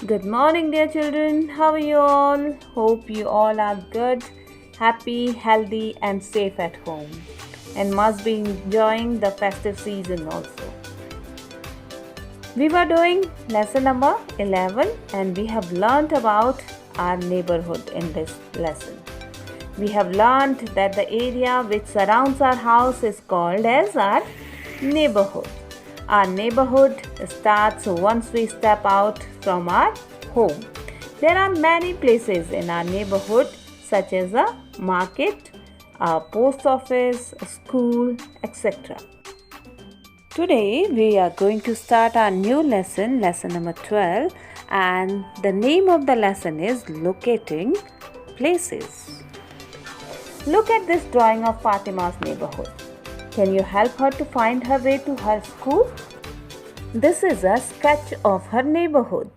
Good morning, dear children. How are you all? Hope you all are good, happy, healthy, and safe at home, and must be enjoying the festive season also. We were doing lesson number 11, and we have learnt about our neighborhood in this lesson. We have learnt that the area which surrounds our house is called as our neighborhood. Our neighborhood starts once we step out from our home. There are many places in our neighborhood, such as a market, a post office, a school, etc. Today we are going to start our new lesson, lesson number 12, and the name of the lesson is Locating Places. Look at this drawing of Fatima's neighborhood. Can you help her to find her way to her school? This is a sketch of her neighborhood.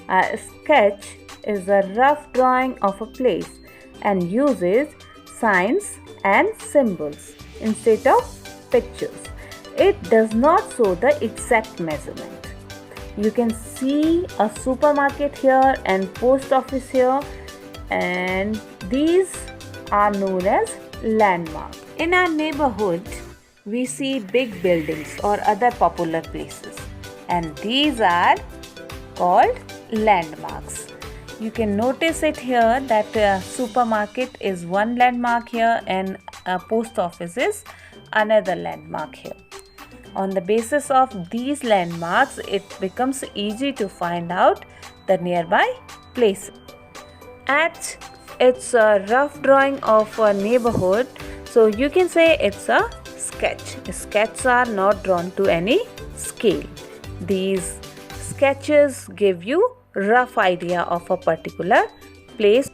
A sketch is a rough drawing of a place and uses signs and symbols instead of pictures. It does not show the exact measurement. You can see a supermarket here and post office here, and these are known as landmarks. In our neighborhood, we see big buildings or other popular places, and these are called landmarks. You can notice it here that a supermarket is one landmark here and a post office is another landmark here. On the basis of these landmarks, it becomes easy to find out the nearby places. At it's a rough drawing of a neighborhood, so you can say it's a sketch. Sketches are not drawn to any scale. These sketches give you rough idea of a particular place.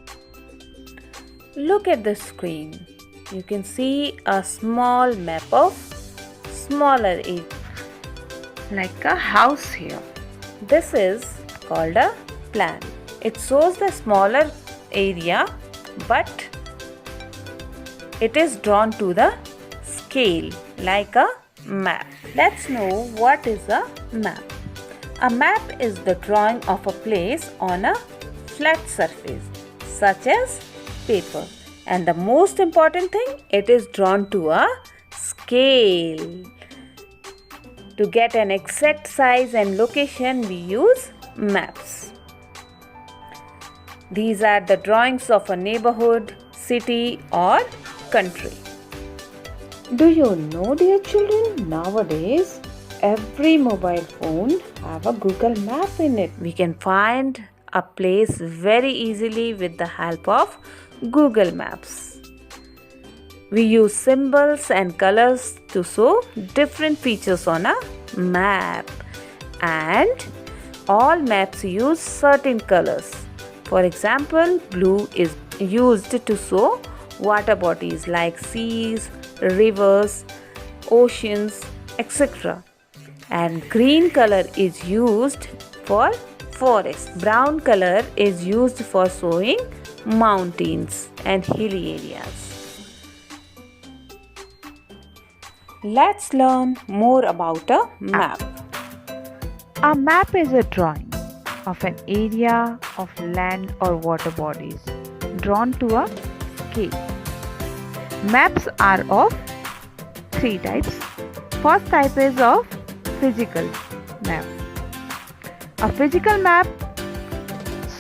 Look at the screen. You can see a small map of smaller area, like a house here. This is called a plan. It shows the smaller area, but it is drawn to the scale like a map. Let's know what is a map. A map is the drawing of a place on a flat surface such as paper, and the most important thing, it is drawn to a scale. To get an exact size and location, we use maps. These are the drawings of a neighborhood, city or country. Do you know, dear children, nowadays every mobile phone have a Google map in it. We can find a place very easily with the help of Google Maps. We use symbols and colors to show different features on a map, and all maps use certain colors. For example, blue is used to show water bodies like seas, rivers, oceans, etc. And green color is used for forest. Brown color is used for showing mountains and hilly areas. Let's learn more about a map. A map is a drawing of an area of land or water bodies drawn to a scale. Maps are of three types. First type is of physical map. A physical map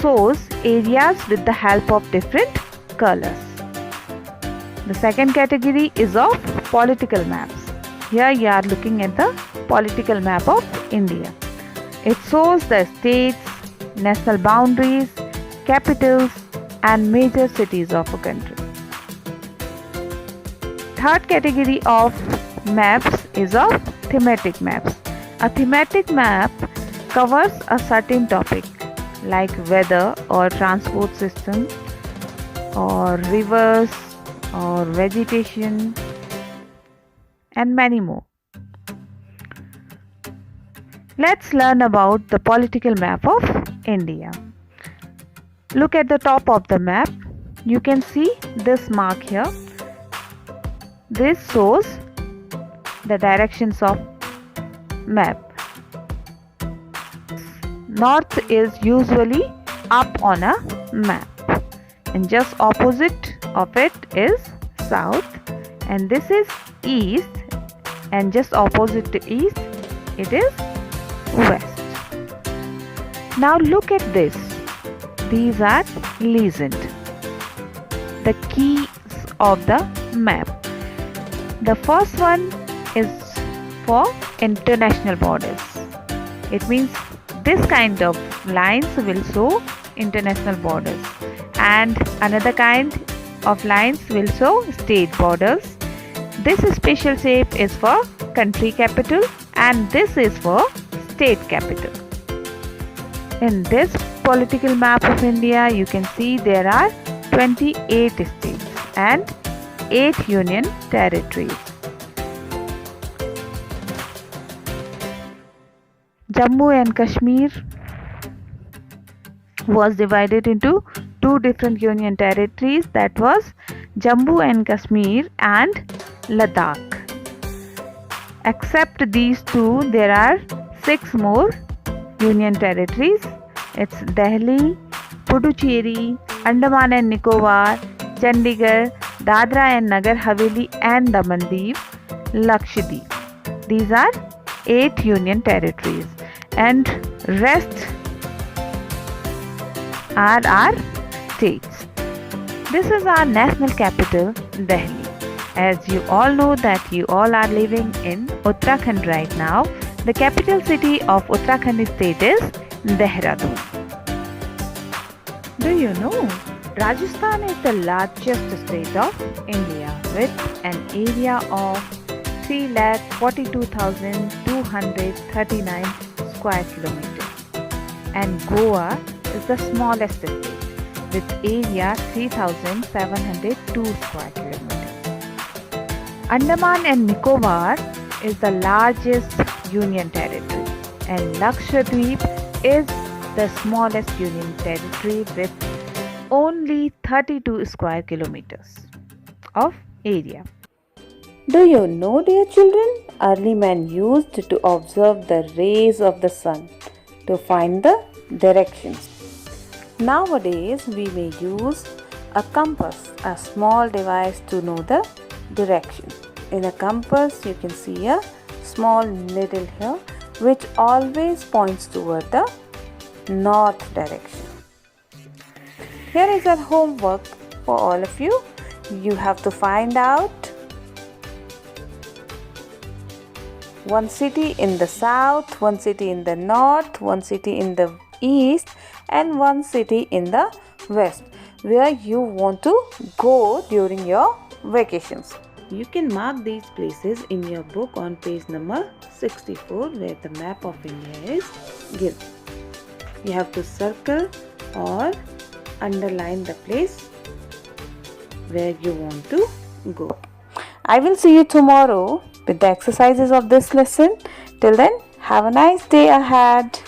shows areas with the help of different colors. The second category is of political maps. Here you are looking at the political map of India. It shows the states, national boundaries, capitals and major cities of a country. Third category of maps is of thematic maps. A thematic map covers a certain topic like weather or transport system or rivers or vegetation and many more. Let's learn about the political map of India. Look at the top of the map. You can see this mark here. This shows the directions of map. North is usually up on a map, and just opposite of it is south, and this is east, and just opposite to east it is west. Now look at this. These are legend, the keys of the map. The first one is for international borders. It means this kind of lines will show international borders, and another kind of lines will show state borders. This special shape is for country capital, and this is for state capital. In this political map of India, you can see there are 28 states and 8 union territories. Jammu and Kashmir was divided into two different union territories, that was Jammu and Kashmir and Ladakh. Except these two, there are 6 more union territories. It's Delhi, Puducherry, Andaman and Nicobar, Chandigarh, Dadra and Nagar Haveli and Daman-Diu, Lakshadweep. These are 8 union territories, and rest are our states. This is our national capital, Delhi. As you all know that you all are living in Uttarakhand right now, the capital city of Uttarakhand state is Dehradun. Do you know Rajasthan is the largest state of India with an area of 3,42,239 square kilometers, and Goa is the smallest state with area 3,702 square kilometers. Andaman and Nicobar is the largest union territory, and Lakshadweep is the smallest union territory with only 32 square kilometers of area. Do you know, dear children, early men used to observe the rays of the sun to find the directions. Nowadays, we may use a compass, a small device to know the direction. In a compass, you can see a small needle here which always points toward the north direction. Here is our homework for all of you. You have to find out one city in the south, one city in the north, one city in the east, and one city in the west where you want to go during your vacations. You can mark these places in your book on page number 64 where the map of India is given. You have to circle or underline the place where you want to go. I will see you tomorrow with the exercises of this lesson. Till then, have a nice day ahead.